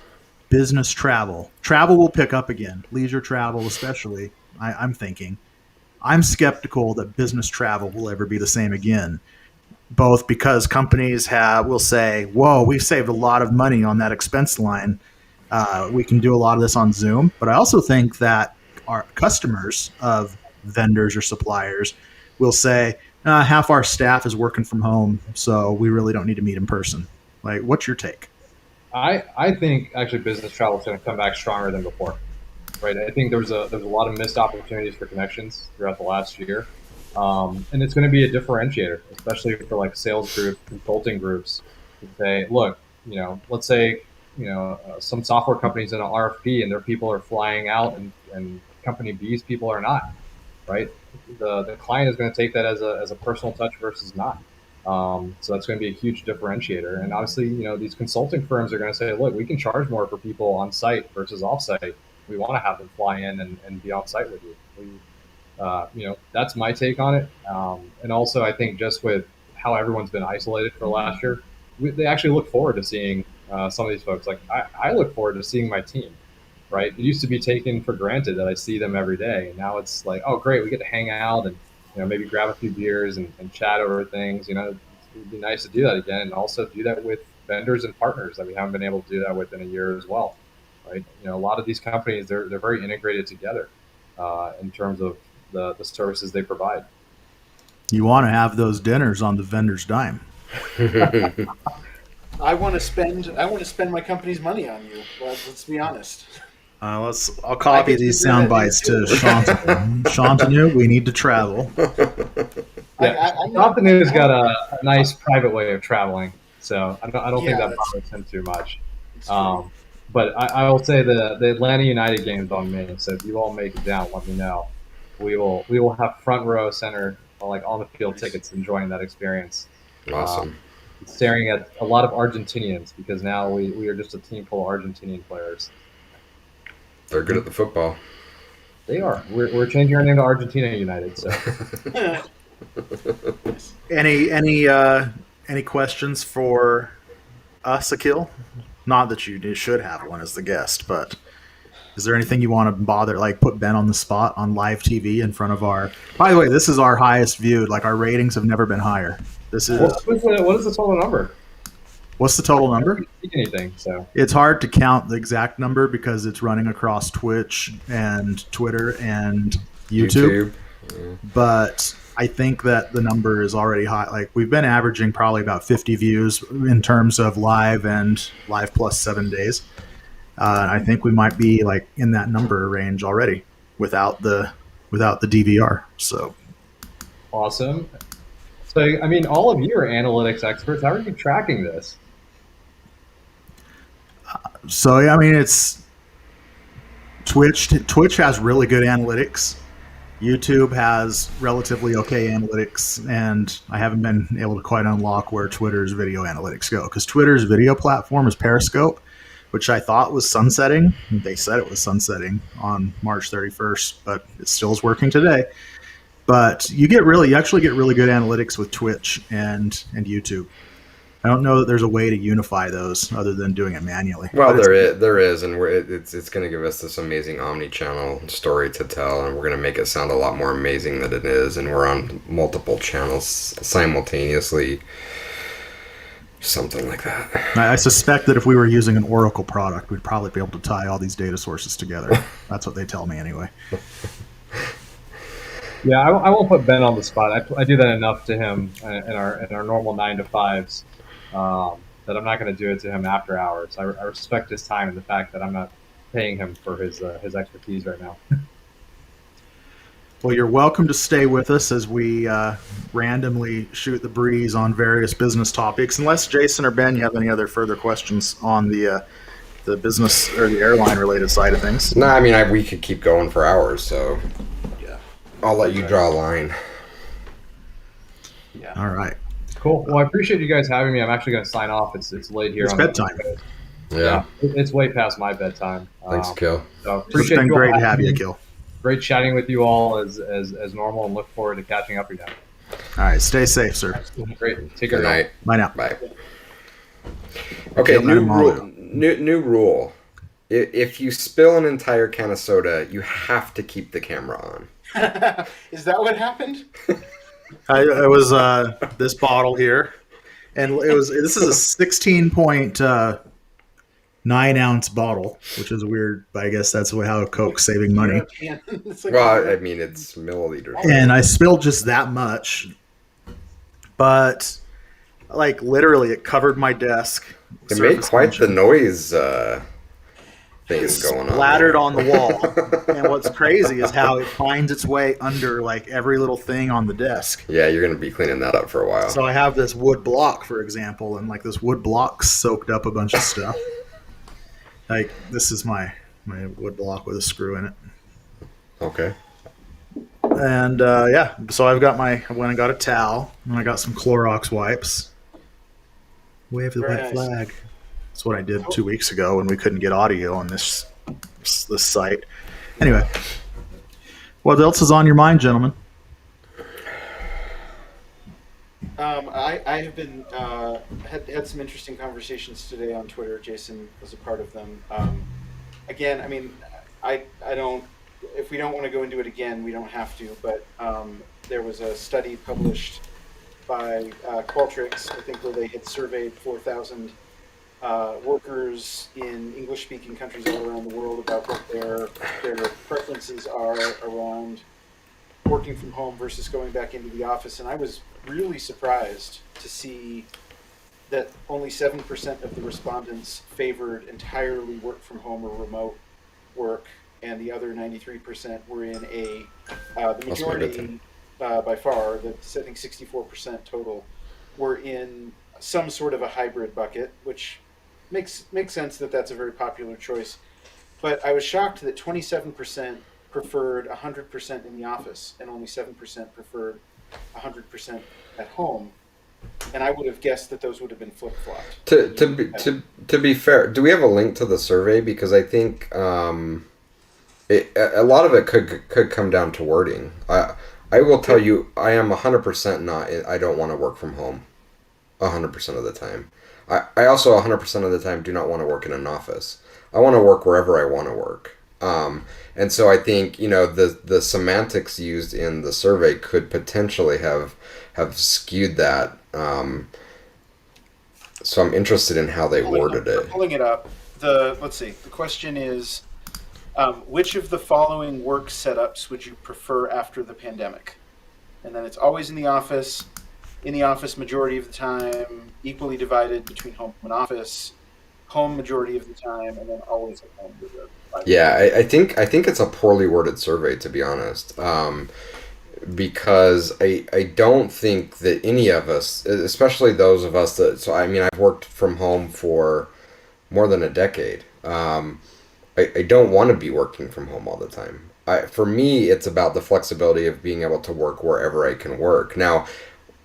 business travel will pick up again, leisure travel especially? I'm thinking. I'm skeptical that business travel will ever be the same again, both because companies will say, "Whoa, we've saved a lot of money on that expense line. We can do a lot of this on Zoom." But I also think that our customers of vendors or suppliers will say, half our staff is working from home, so we really don't need to meet in person. Like, what's your take? I think actually business travel is going to come back stronger than before. Right. I think there's a lot of missed opportunities for connections throughout the last year, and it's going to be a differentiator, especially for like sales groups, consulting groups. To say, look, let's say some software companies in an RFP and their people are flying out, and company B's people are not. Right. The client is going to take that as a personal touch versus not. So that's going to be a huge differentiator. And obviously, these consulting firms are going to say, look, we can charge more for people on site versus off site. We want to have them fly in and be on site with you. That's my take on it. And also, I think just with how everyone's been isolated for last year, they actually look forward to seeing some of these folks. Like I look forward to seeing my team. Right? It used to be taken for granted that I see them every day, and now it's like, oh, great, we get to hang out and maybe grab a few beers and chat over things. It'd be nice to do that again, and also do that with vendors and partners that we haven't been able to do that with in a year as well. Right? A lot of these companies they're very integrated together in terms of the services they provide. You want to have those dinners on the vendor's dime. I want to spend my company's money on you. Well, let's be honest. I'll copy get to these do sound that bites to too. Shantanu. Shantanu, we need to travel. Yeah, Jonathan has got a nice private way of traveling, so I don't think Yeah, that bothers him too much. it's true. But I will say the Atlanta United game's on me. So if you all make it down, let me know. We will have front row center like on the field Nice. tickets, enjoying that experience. Awesome. Staring at a lot of Argentinians because now we are just a team full of Argentinian players. They're good at the football. They are. We're changing our name to Argentina United. So Any questions for us, Akhil? Not that you should have one as the guest, but is there anything you want to put Ben on the spot on live TV in front of our? By the way, this is our highest viewed. Like, our ratings have never been higher. This is what is the total number? What's the total I number? don't see anything. So It's hard to count the exact number because it's running across Twitch and Twitter and YouTube. But I think that the number is already high. Like, we've been averaging probably about 50 views in terms of live and live plus 7 days. I think we might be like in that number range already without the DVR. So awesome. So I mean, all of you are analytics experts. How are you tracking this? I mean, it's Twitch. Twitch has really good analytics. YouTube has relatively okay analytics, and I haven't been able to quite unlock where Twitter's video analytics go, because Twitter's video platform is Periscope, which I thought was sunsetting. They said it was sunsetting on March 31st, but it still is working today. But you actually get really good analytics with Twitch and YouTube. I don't know that there's a way to unify those other than doing it manually. Well, But there is, and it's going to give us this amazing omni-channel story to tell, and we're going to make it sound a lot more amazing than it is, and we're on multiple channels simultaneously, something like that. I suspect that if we were using an Oracle product, we'd probably be able to tie all these data sources together. That's what they tell me anyway. Yeah, I won't put Ben on the spot. I do that enough to him in our normal 9 to 5s that I'm not going to do it to him after hours. I respect his time and the fact that I'm not paying him for his expertise right now. Well, you're welcome to stay with us as we randomly shoot the breeze on various business topics. Unless Jason or Ben, you have any other further questions on the business or the airline related side of things. No, I mean we could keep going for hours, so Yeah. I'll let you draw a line. Yeah. All right. Cool. Well, I appreciate you guys having me. I'm actually going to sign off. It's late here. It's on bedtime. Yeah. It's way past my bedtime. Thanks, Kill. So It's appreciate been you all great to having have you, me. Kill. Great chatting with you all as normal, and look forward to catching up again. All right. Stay safe, sir. Great. Take Good care. night. Bye now. Bye. Okay, Akhil new Anumolu. new rule. If you spill an entire can of soda, you have to keep the camera on. Is that what happened? It was this bottle here, and this is a 16.9-ounce bottle, which is weird, but I guess that's how Coke's saving money. It's like, Well, I mean, it's milliliters. And I spilled just that much, but like literally, it covered my desk. It made Surface quite the tension. noise things going on. Splattered on the wall. And what's crazy is how it finds its way under like every little thing on the desk. Yeah, you're going to be cleaning that up for a while. So I have this wood block, for example, and like this wood block soaked up a bunch of stuff. Like this is my wood block with a screw in it. Okay. And yeah, so I went and got a towel, and I got some Clorox wipes. Wave the Very white nice. flag. That's what I did 2 weeks ago when we couldn't get audio on this site. Anyway, what else is on your mind, gentlemen? I have been had some interesting conversations today on Twitter. Jason was a part of them. Again, I mean, I don't. If we don't want to go into it again, we don't have to. But there was a study published by Qualtrics, I think, where they had surveyed 4,000 workers in English-speaking countries all around the world about what their preferences are around working from home versus going back into the office. And I was really surprised to see that only 7% of the respondents favored entirely work from home or remote work, and the other 93% were in the majority by far, I think 64% total, were in some sort of a hybrid bucket, which makes sense that that's a very popular choice. But I was shocked that 27% preferred 100% in the office and only 7% preferred 100% at home. And I would have guessed that those would have been flip-flopped. To be fair, do we have a link to the survey? Because I think a lot of it could come down to wording. I will tell you, I am 100% not. I don't want to work from home 100% of the time. I also 100% of the time do not want to work in an office. I want to work wherever I want to work. And so I think, the semantics used in the survey could potentially have skewed that. So I'm interested in how they worded it. Pulling it up. Let's see. The question is, which of the following work setups would you prefer after the pandemic? And then it's always in the office majority of the time, equally divided between home and office, home majority of the time, and then always at home. Yeah, I think it's a poorly worded survey, to be honest, because I don't think that any of us, especially those of us I've worked from home for more than a decade. I don't want to be working from home all the time. for me, it's about the flexibility of being able to work wherever I can work. Now,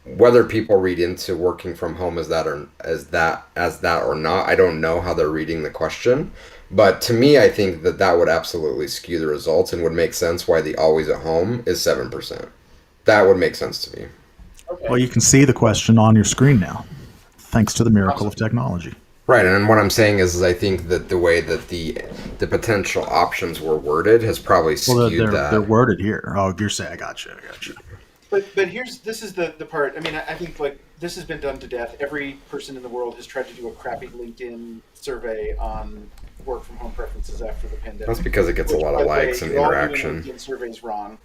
whether people read into working from home as that or not, I don't know how they're reading the question. But to me, I think that that would absolutely skew the results and would make sense why the always at home is 7%. That would make sense to me. Well, Okay, you can see the question on your screen now, thanks to the miracle awesome. of technology. Right, and what I'm saying is I think that the way that the potential options were worded has probably Well, skewed they're that. worded here. Oh, you're saying I got you. I got you. But here's this is the part. I mean, I think like this has been done to death. Every person in the world has tried to do a crappy LinkedIn survey on work from home preferences after the That's pandemic. because it gets a Which, lot by of the way, likes and you're all doing interaction. LinkedIn surveys wrong.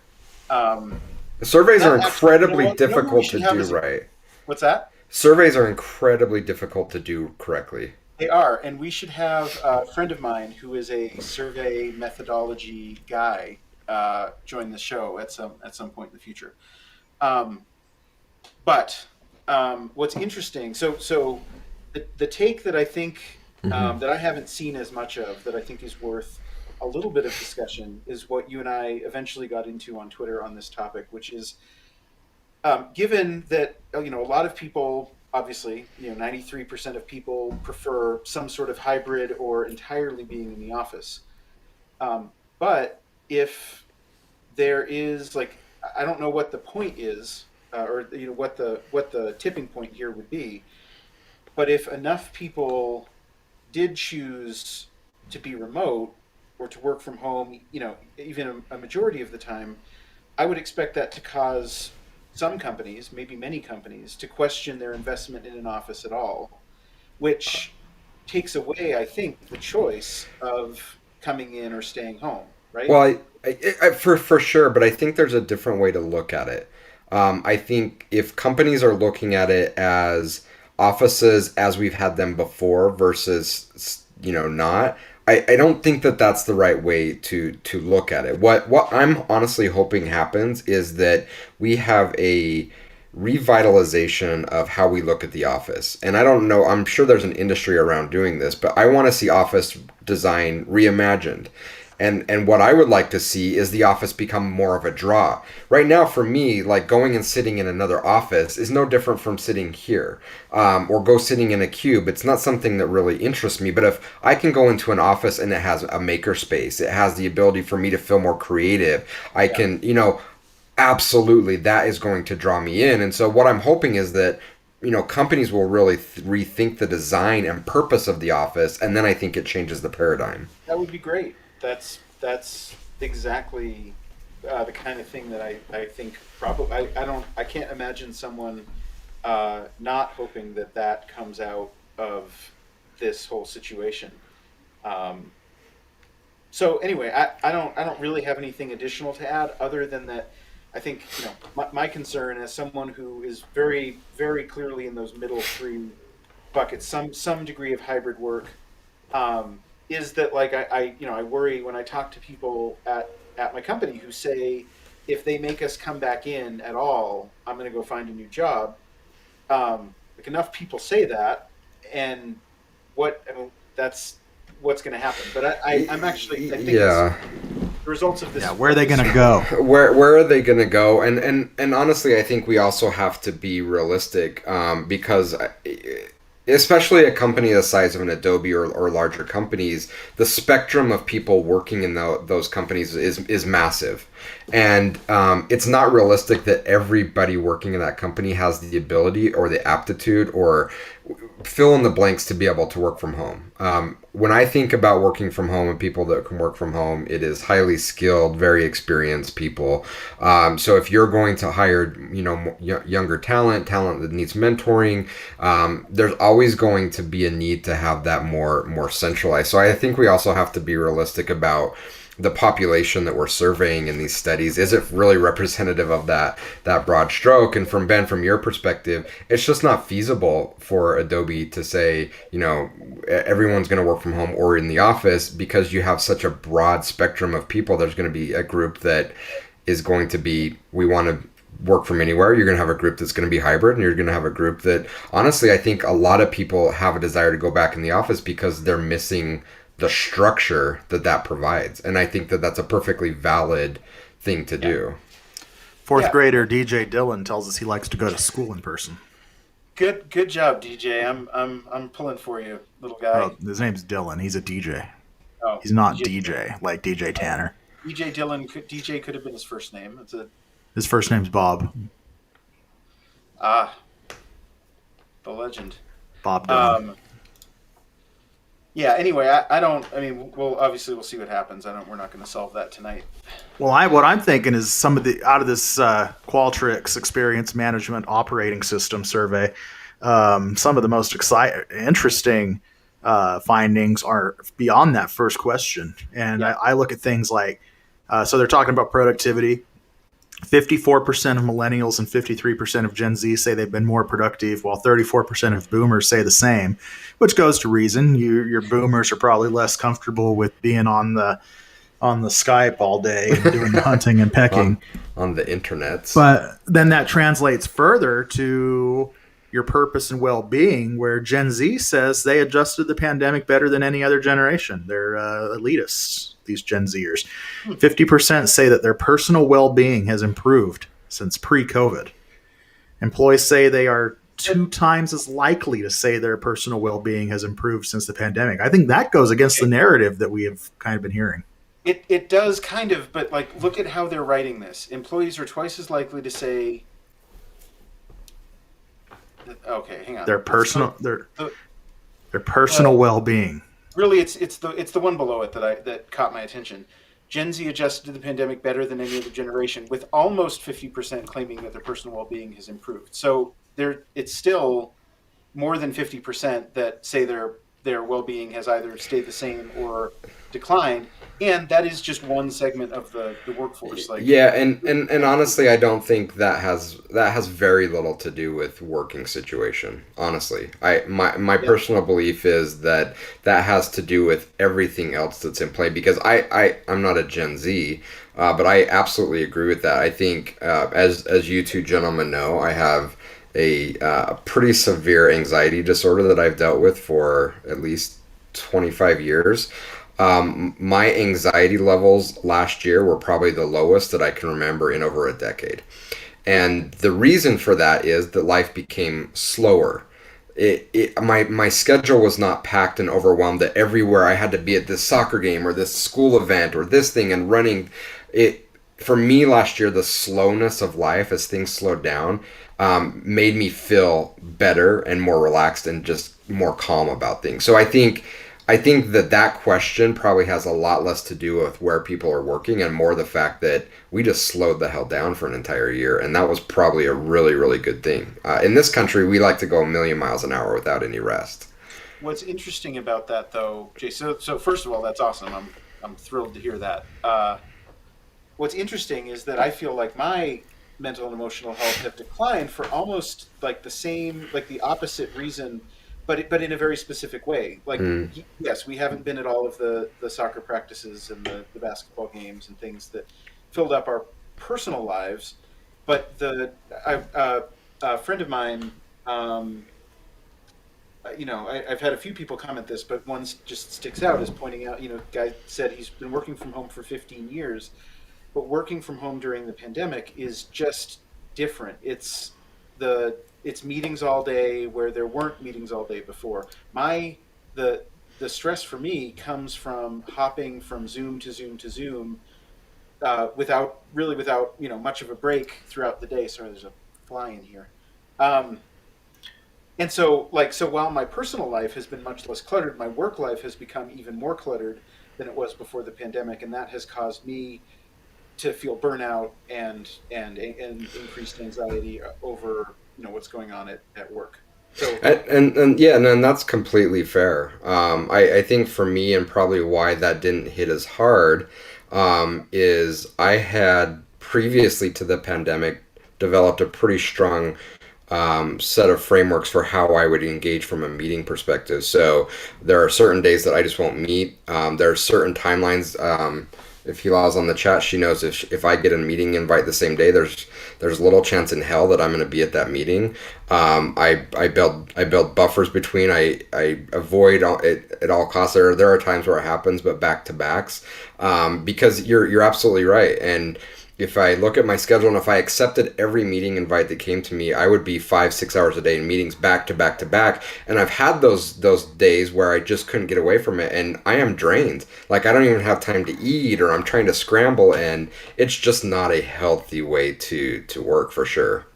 Um, Surveys are that actually, incredibly you know who we difficult to should have do as a right. what's that? Surveys are incredibly difficult to do correctly. They are, and we should have a friend of mine who is a survey methodology guy join the show at some point in the future. Um, but what's interesting, so the take that I think Hmm. that I haven't seen as much of that I think is worth a little bit of discussion is what you and I eventually got into on Twitter on this topic, which is given that a lot of people obviously 93% of people prefer some sort of hybrid or entirely being in the office. But if there is like I don't know what the point is, or what the tipping point here would be. But if enough people did choose to be remote or to work from home, even a majority of the time, I would expect that to cause some companies, maybe many companies, to question their investment in an office at all, which takes away, I think, the choice of coming in or staying home, right? Well, for sure, but I think there's a different way to look at it. I think if companies are looking at it as offices as we've had them before versus not, I don't think that that's the right way to look at it. What I'm honestly hoping happens is that we have a revitalization of how we look at the office. And I don't know, I'm sure there's an industry around doing this, but I want to see office design reimagined. And what I would like to see is the office become more of a draw. Right now, for me, like going and sitting in another office is no different from sitting here, or go sitting in a cube. It's not something that really interests me. But if I can go into an office and it has a maker space, it has the ability for me to feel more creative. I Yeah, can, absolutely, that is going to draw me in. And so what I'm hoping is that companies will really rethink the design and purpose of the office, and then I think it changes the paradigm. that would be great. That's exactly the kind of thing that I think probably I can't imagine someone not hoping that that comes out of this whole situation. Um, so anyway, I don't really have anything additional to add other than that I think my concern as someone who is very clearly in those middle three buckets, some degree of hybrid work, is that like I worry when I talk to people at my company who say if they make us come back in at all, I'm going to go find a new job. Like enough people say that, and I mean, that's what's going to happen. But I'm actually I think it's Yeah. the results of Yeah, this where are they going to go? Where are they going to go? And honestly, I think we also have to be realistic, because especially a company the size of an Adobe or larger companies, the spectrum of people working in those companies is massive, and it's not realistic that everybody working in that company has the ability or the aptitude or fill in the blanks to be able to work from home. When I think about working from home and people that can work from home, it is highly skilled, very experienced people. So if you're going to hire, younger talent that needs mentoring, there's always going to be a need to have that more centralized. So I think we also have to be realistic about the population that we're surveying in these studies. Is it really representative of that broad stroke? And from Ben, from your perspective, it's just not feasible for Adobe to say, everyone's going to work from home or in the office, because you have such a broad spectrum of people. There's going to be a group that is going to be, we want to work from anywhere. You're going to have a group that's going to be hybrid, and you're going to have a group that, honestly, I think a lot of people have a desire to go back in the office because they're missing the structure that provides. And I think that that's a perfectly valid thing to do. Fourth Yeah. grader DJ Dylan tells us he likes to go to school in person. Good job, DJ. I'm pulling for you, little guy. Oh, his name's Dylan. He's a DJ. Oh, He's not DJ like DJ Tanner. DJ Dylan. DJ could have been his first name. It's a His first name's Bob. ah, the legend. Bob Dylan. Yeah. Anyway, I don't. I mean, obviously we'll see what happens. We're not going to solve that tonight. Well, what I'm thinking is some of the out of this Qualtrics Experience Management Operating System survey, some of the most interesting findings are beyond that first question, and I look at things like so they're talking about productivity. 54% of millennials and 53% of Gen Z say they've been more productive, while 34% of boomers say the same, which goes to reason. Your boomers are probably less comfortable with being on the Skype all day and doing the hunting and pecking on the internet. But then that translates further to your purpose and well-being, where Gen Z says they adjusted the pandemic better than any other generation. They're elitists, these Gen Zers. 50% say that their personal well-being has improved since pre-COVID. Employees say they are 2 times as likely to say their personal well-being has improved since the pandemic. I think that goes against the narrative that we have kind of been hearing. It does kind of, but like, look at how they're writing this. Employees are twice as likely to say. Okay, hang on. Their personal well-being. Really, it's the one below it that caught my attention. Gen Z adjusted to the pandemic better than any other generation, with almost 50% claiming that their personal well-being has improved. So it's still more than 50% that say their well-being has either stayed the same or declined, and that is just one segment of the workforce. Like, yeah, and honestly, I don't think that has very little to do with working situation. Honestly, my personal belief is that has to do with everything else that's in play. Because I'm not a Gen Z, but I absolutely agree with that. I think as you two gentlemen know, I have a pretty severe anxiety disorder that I've dealt with for at least 25 years. My anxiety levels last year were probably the lowest that I can remember in over a decade. And the reason for that is that life became slower. My schedule was not packed and overwhelmed that everywhere I had to be at this soccer game or this school event or this thing and running. For me last year, the slowness of life as things slowed down made me feel better and more relaxed and just more calm about things. So I think that question probably has a lot less to do with where people are working and more the fact that we just slowed the hell down for an entire year. And that was probably a really, really good thing. In this country, we like to go a million miles an hour without any rest. What's interesting about that, though, Jay, so first of all, that's awesome. I'm thrilled to hear that. What's interesting is that I feel like my mental and emotional health have declined for almost like the opposite reason, but in a very specific way. Like, yes, we haven't been at all of the soccer practices and the basketball games and things that filled up our personal lives. But a friend of mine, I've had a few people comment this, but one just sticks out as pointing out, guy said he's been working from home for 15 years, but working from home during the pandemic is just different. It's meetings all day where there weren't meetings all day before. The stress for me comes from hopping from Zoom to Zoom to Zoom without much of a break throughout the day. Sorry, there's a fly in here. And so while my personal life has been much less cluttered, my work life has become even more cluttered than it was before the pandemic, and that has caused me to feel burnout and increased anxiety over what's going on at work. So and that's completely fair. I think for me, and probably why that didn't hit as hard, is I had previously to the pandemic developed a pretty strong set of frameworks for how I would engage from a meeting perspective. So there are certain days that I just won't meet. There are certain timelines If Hila's on the chat, she knows if I get a meeting invite the same day, there's little chance in hell that I'm going to be at that meeting. I build buffers between. I avoid it at all costs. There are times where it happens, but back to backs, because you're absolutely right. And if I look at my schedule and if I accepted every meeting invite that came to me, I would be 5-6 hours a day in meetings back to back to back. And I've had those days where I just couldn't get away from it, and I am drained. Like, I don't even have time to eat, or I'm trying to scramble, and it's just not a healthy way to work, for sure.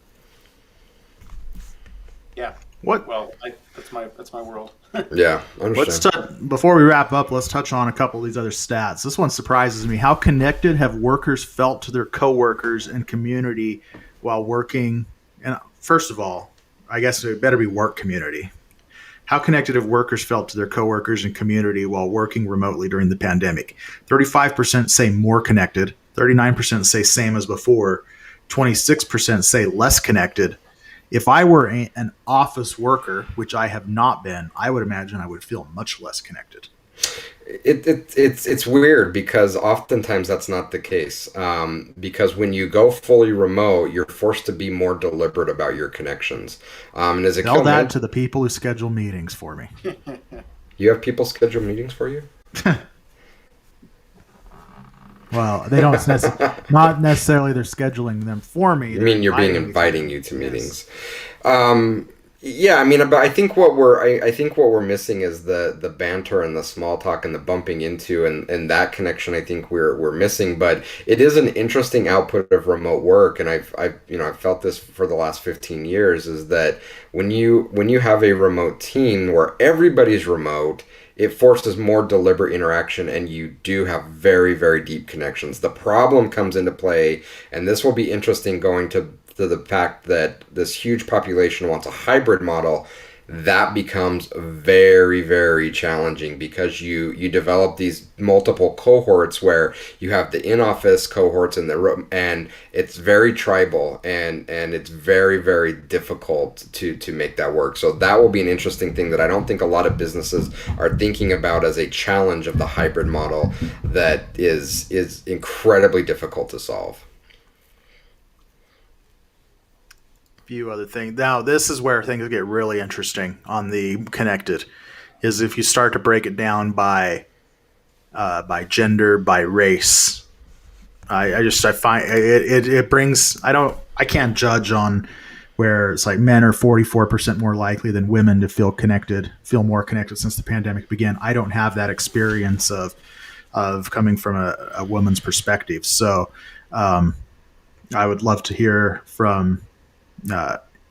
Yeah. What? Well, that's my world. Yeah, I understand. Before we wrap up, let's touch on a couple of these other stats. This one surprises me. How connected have workers felt to their coworkers and community while working? And first of all, I guess it better be work community. How connected have workers felt to their coworkers and community while working remotely during the pandemic? 35% say more connected. 39% say same as before. 26% say less connected. If I were an office worker, which I have not been, I would imagine I would feel much less connected. It's weird because oftentimes that's not the case. Because when you go fully remote, you're forced to be more deliberate about your connections. And as a Tell that to the people who schedule meetings for me. You have people schedule meetings for you? Well, they don't not necessarily they're scheduling them for me. I mean, you're being inviting you to meetings. Yeah, I mean, but I think what we're missing is the banter and the small talk and the bumping into and that connection. I think we're missing, but it is an interesting output of remote work, and I've felt this for the last 15 years, is that when you have a remote team where everybody's remote, it forces more deliberate interaction, and you do have very, very deep connections. The problem comes into play, and this will be interesting going to the fact that this huge population wants a hybrid model. That becomes very, very challenging because you develop these multiple cohorts where you have the in-office cohorts and it's very tribal, and it's very, very difficult to make that work. So that will be an interesting thing that I don't think a lot of businesses are thinking about as a challenge of the hybrid model that is incredibly difficult to solve. Few other things. Now, this is where things get really interesting on the connected, is if you start to break it down by gender, by race. I find it brings. I can't judge on where it's like men are 44% more likely than women to feel more connected since the pandemic began. I don't have that experience of coming from a woman's perspective. So I would love to hear from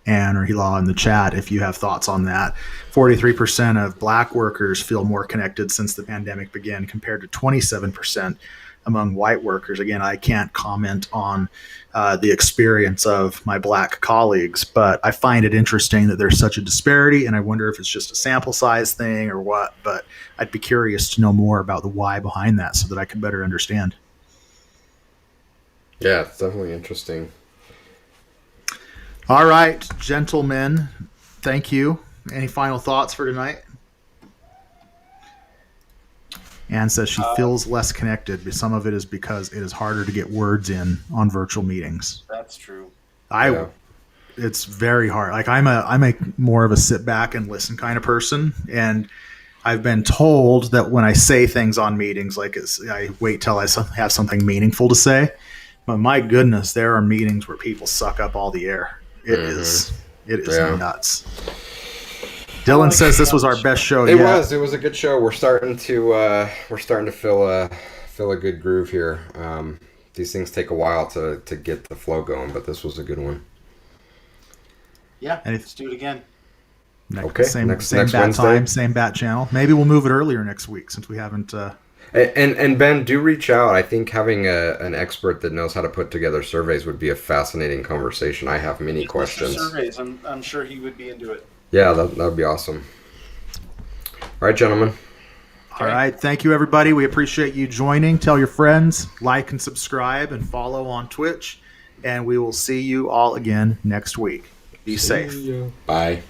Anne or Hila in the chat if you have thoughts on that. 43% of black workers feel more connected since the pandemic began, compared to 27% among white workers. Again, I can't comment on the experience of my black colleagues, but I find it interesting that there's such a disparity, and I wonder if it's just a sample size thing or what, but I'd be curious to know more about the why behind that so that I could better understand. Yeah, it's definitely interesting. All right, gentlemen, thank you. Any final thoughts for tonight? Anne says she feels less connected, but some of it is because it is harder to get words in on virtual meetings. That's true. It's very hard. Like I'm a more of a sit back and listen kind of person, and I've been told that when I say things on meetings, I wait till I have something meaningful to say. But my goodness, there are meetings where people suck up all the air. It is nuts. Dylan says this was our best show yet. It was a good show. We're starting to feel a good groove here. These things take a while to get the flow going, but this was a good one. Yeah, let's do it again. Okay, same bat Wednesday. Time, same bat channel. Maybe we'll move it earlier next week since we haven't. And Ben, do reach out. I think having an expert that knows how to put together surveys would be a fascinating conversation. I have many questions. Surveys. I'm sure he would be into it. Yeah, that would be awesome. All right, gentlemen. All right. Thank you, everybody. We appreciate you joining. Tell your friends, like and subscribe, and follow on Twitch. And we will see you all again next week. Be safe. Bye.